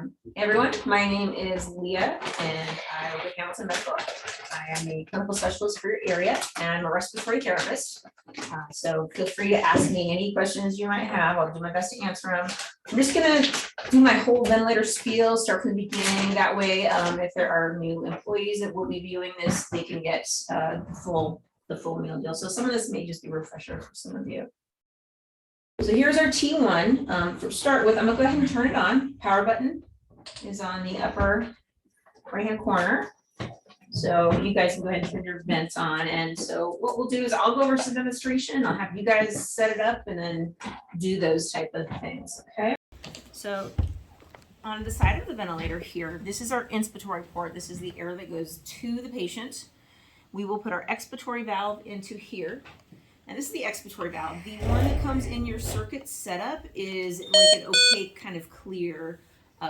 Hey everyone, my name is Leah and I work at Hamilton Medical. I am a clinical specialist for your area and I'm a respiratory therapist. So feel free to ask me any questions you might have. I'll do my best to answer them. I'm just gonna do my whole ventilator spiel, start from the beginning. That way, if there are new employees that will be viewing this, they can get the full meal deal. So some of this may just be a refresher for some of you. So here's our T1. For start with, I'm gonna go ahead and turn it on. Power button is on the upper right-hand corner. So you guys can go ahead and turn your vents on. And so what we'll do is I'll go over some demonstration. I'll have you guys set it up and then do those type of things, okay? So on the side of the ventilator here, this is our inspiratory port. This is the air that goes to the patient. We will put our expiratory valve into here. And this is the expiratory valve. The one that comes in your circuit setup is like an opaque kind of clear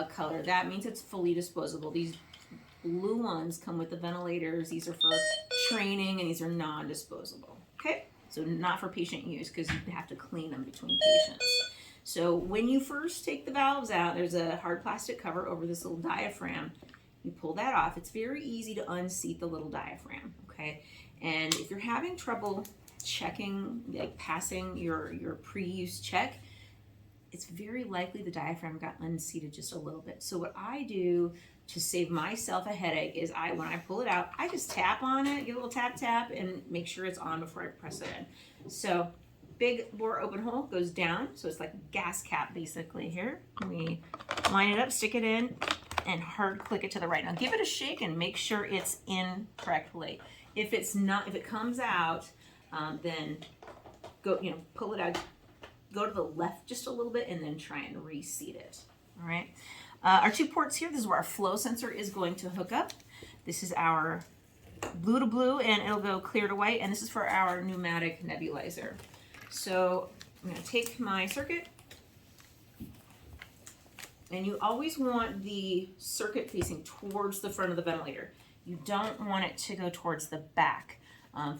color. That means it's fully disposable. These blue ones come with the ventilators. These are for training and these are non-disposable. Okay, so not for patient use because you have to clean them between patients. So when you first take the valves out, there's a hard plastic cover over this little diaphragm. You pull that off. It's very easy to unseat the little diaphragm, okay? And if you're having trouble checking, like passing your pre-use check, it's very likely the diaphragm got unseated just a little bit. So what I do to save myself a headache is when I pull it out, I just tap on it, give a little tap tap and make sure it's on before I press it in. So big bore open hole goes down, so it's like a gas cap basically here. We line it up, stick it in, and hard click it to the right. Now give it a shake and make sure it's in correctly. If it's not, if it comes out, then go, pull it out, go to the left just a little bit and then try and reseat it. All right. Our two ports here, this is where our flow sensor is going to hook up. This is our blue to blue and it'll go clear to white. And this is for our pneumatic nebulizer. So I'm going to take my circuit, and you always want the circuit facing towards the front of the ventilator. You don't want it to go towards the back.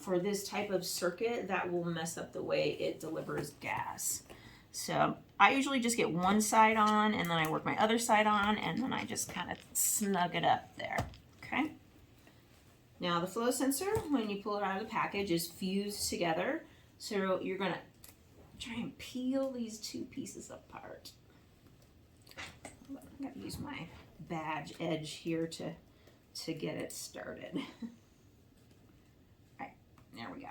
For this type of circuit, that will mess up the way it delivers gas. So I usually just get one side on and then I work my other side on and then I just kind of snug it up there, okay? Now the flow sensor, when you pull it out of the package, is fused together. So you're gonna try and peel these two pieces apart. I'm gonna use my badge edge here to get it started. There we go.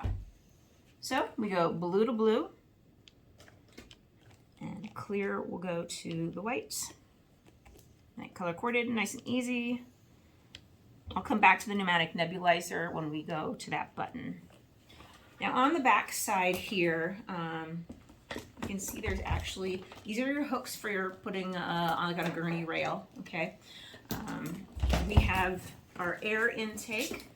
So we go blue to blue and clear will go to the white. That color coded, nice and easy. I'll come back to the pneumatic nebulizer when we go to that button. Now on the back side here, you can see there's actually, these are your hooks for your putting on a gurney rail, okay? We have our air intake,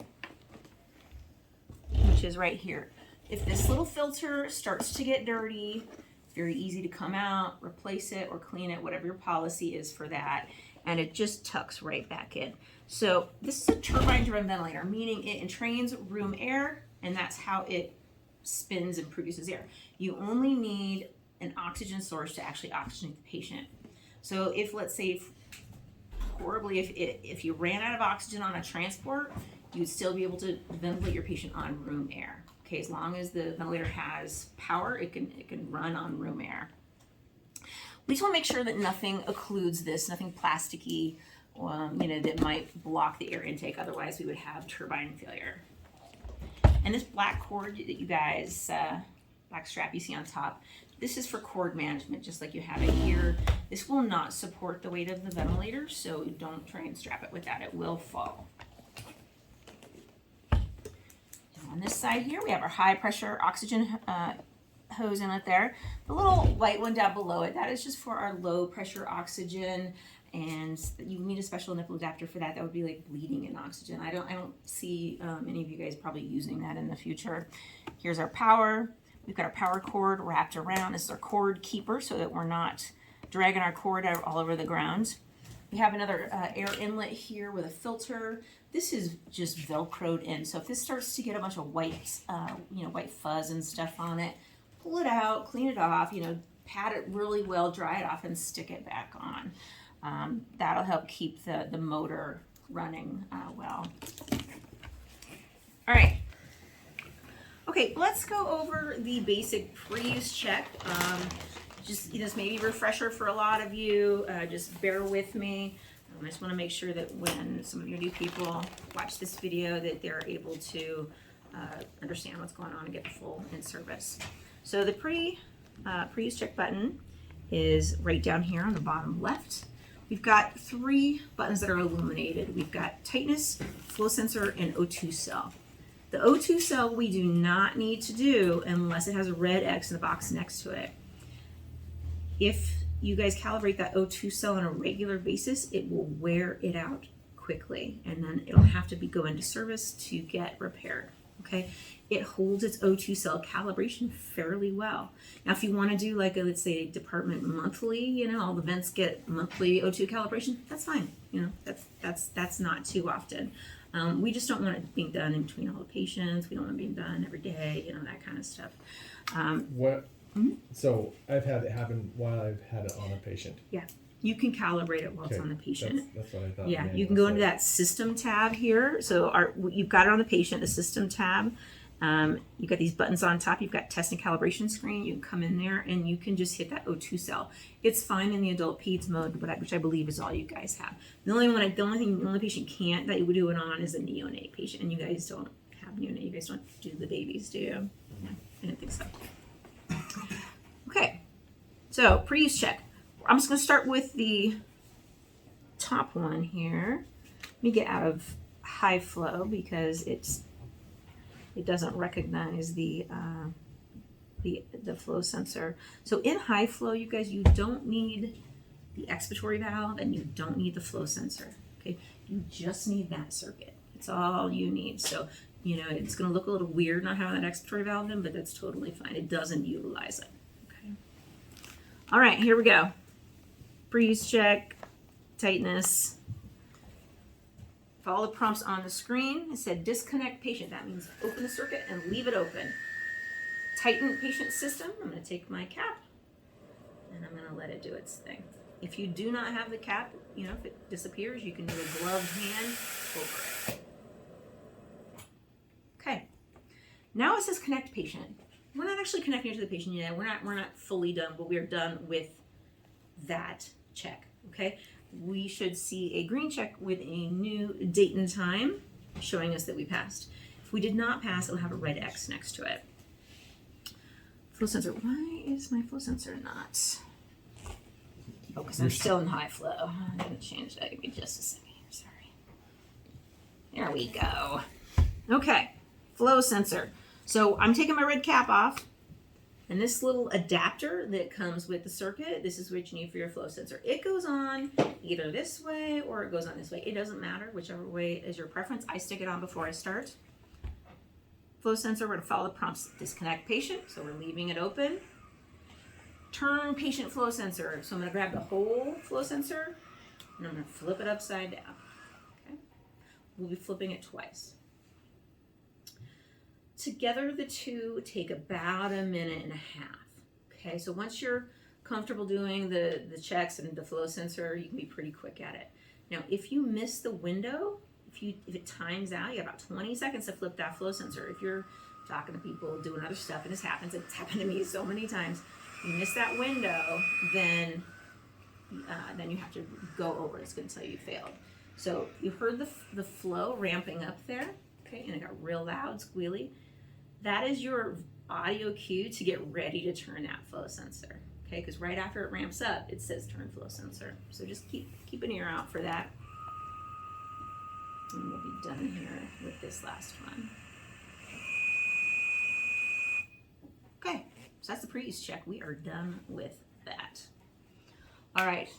which is right here. If this little filter starts to get dirty, very easy to come out, replace it or clean it, whatever your policy is for that. And it just tucks right back in. So this is a turbine driven ventilator, meaning it entrains room air and that's how it spins and produces air. You only need an oxygen source to actually oxygenate the patient. So if, let's say, if you ran out of oxygen on a transport, you'd still be able to ventilate your patient on room air. Okay, as long as the ventilator has power, it can run on room air. We just want to make sure that nothing occludes this, nothing plasticky, that might block the air intake. Otherwise, we would have turbine failure. And this black cord that you guys, black strap you see on top, this is for cord management, just like you have it here. This will not support the weight of the ventilator, so don't try and strap it with that. It will fall. On this side here, we have our high pressure oxygen hose inlet there. The little white one down below it, that is just for our low pressure oxygen, and you need a special nipple adapter for that. That would be like bleeding in oxygen. I don't see any of you guys probably using that in the future. Here's our power. We've got our power cord wrapped around. This is our cord keeper so that we're not dragging our cord out all over the ground. We have another air inlet here with a filter. This is just Velcroed in. So if this starts to get a bunch of white, white fuzz and stuff on it, pull it out, clean it off, pat it really well, dry it off, and stick it back on. That'll help keep the motor running well. All right. Okay, let's go over the basic pre-use check. Just this may be a refresher for a lot of you. Just bear with me. I just want to make sure that when some of your new people watch this video that they're able to understand what's going on and get the full in service. So the pre-use check button is right down here on the bottom left. We've got 3 buttons that are illuminated. We've got tightness, flow sensor, and O2 cell. The O2 cell we do not need to do unless it has a red X in the box next to it. If you guys calibrate that O2 cell on a regular basis, it will wear it out quickly, and then it'll have to go into service to get repaired. Okay, it holds its O2 cell calibration fairly well. Now, if you want to do like a, let's say, department monthly, all the vents get monthly O2 calibration, that's fine. That's not too often. We just don't want it being done in between all the patients. We don't want it being done every day, that kind of stuff. So I've had it happen while I've had it on a patient. Yeah, you can calibrate it while it's on the patient. That's what I thought. Yeah, you can go into that system tab here. So you've got it on the patient, the system tab. You've got these buttons on top. You've got test and calibration screen. You can come in there and you can just hit that O2 cell. It's fine in the adult peds mode, which I believe is all you guys have. The only patient can't that you would do it on is a neonate patient, and you guys don't have neonate. You guys don't do the babies, do you? Yeah, I didn't think so. Okay, so pre-use check. I'm just going to start with the top one here. Let me get out of high flow because it doesn't recognize the flow sensor. So in high flow, you guys, you don't need the expiratory valve and you don't need the flow sensor. Okay, you just need that circuit. It's all you need. So it's going to look a little weird not having that expiratory valve in, but that's totally fine. It doesn't utilize it. Okay. All right, here we go. Pre-use check, tightness. Follow the prompts on the screen. It said disconnect patient. That means open the circuit and leave it open. Tighten patient system. I'm going to take my cap and I'm going to let it do its thing. If you do not have the cap, if it disappears, you can do a gloved hand over it. Okay. Now it says connect patient. We're not actually connecting to the patient yet. We're not fully done, but we're done with that check. Okay. We should see a green check with a new date and time showing us that we passed. If we did not pass, it'll have a red X next to it. Flow sensor. Why is my flow sensor not? Oh, because I'm still in high flow. I'm going to change that. Give me just a second here. Sorry. There we go. Okay. Flow sensor. So I'm taking my red cap off. And this little adapter that comes with the circuit, this is what you need for your flow sensor. It goes on either this way or it goes on this way. It doesn't matter, whichever way is your preference. I stick it on before I start. Flow sensor, we're going to follow the prompts. Disconnect patient, so we're leaving it open. Turn patient flow sensor. So I'm going to grab the whole flow sensor and I'm going to flip it upside down. Okay. We'll be flipping it twice. Together, the two take about a minute and a half. Okay, so once you're comfortable doing the checks and the flow sensor, you can be pretty quick at it. Now, if you miss the window, if it times out, you have about 20 seconds to flip that flow sensor. If you're talking to people, doing other stuff, and this happens, it's happened to me so many times. You miss that window, then you have to go over. It's going to tell you failed. So you heard the flow ramping up there, okay, and it got real loud, squealy. That is your audio cue to get ready to turn that flow sensor, okay? Because right after it ramps up, it says turn flow sensor. So just keep an ear out for that. And we'll be done here with this last one. Okay, so that's the pre-use check. We are done with that. All right.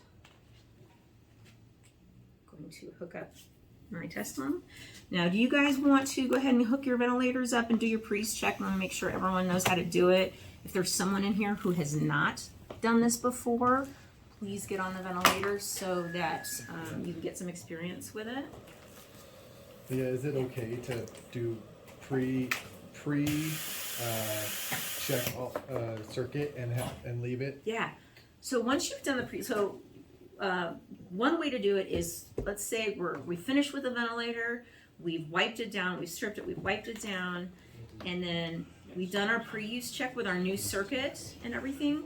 Going to hook up my test one. Now, do you guys want to go ahead and hook your ventilators up and do your pre-use check? I want to make sure everyone knows how to do it. If there's someone in here who has not done this before, please get on the ventilator so that you can get some experience with it. Yeah, is it okay to do pre check circuit and leave it? Yeah. So once you've done the one way to do it is, let's say we finished with the ventilator, we've wiped it down, we've stripped it, we've wiped it down, and then we've done our pre-use check with our new circuit and everything.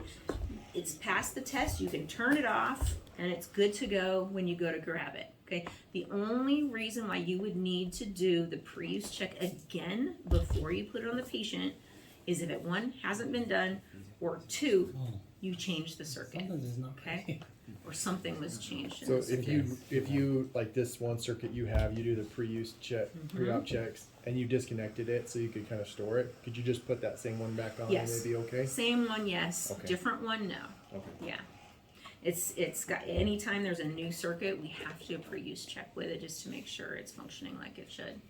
It's passed the test, you can turn it off, and it's good to go when you go to grab it, okay? The only reason why you would need to do the pre-use check again before you put it on the patient is if it, one, hasn't been done, or two, you change the circuit, okay? Or something was changed in So the circuit. if you, like this one circuit you have, you do the pre-use check, pre-op checks, and you disconnected it so you could kind of store it, could you just put that same one back on and Yes. it'd be okay? Same one, yes. Okay. Different one, no. Okay. Yeah. It's got, anytime there's a new circuit, we have to do a pre-use check with it just to make sure it's functioning like it should.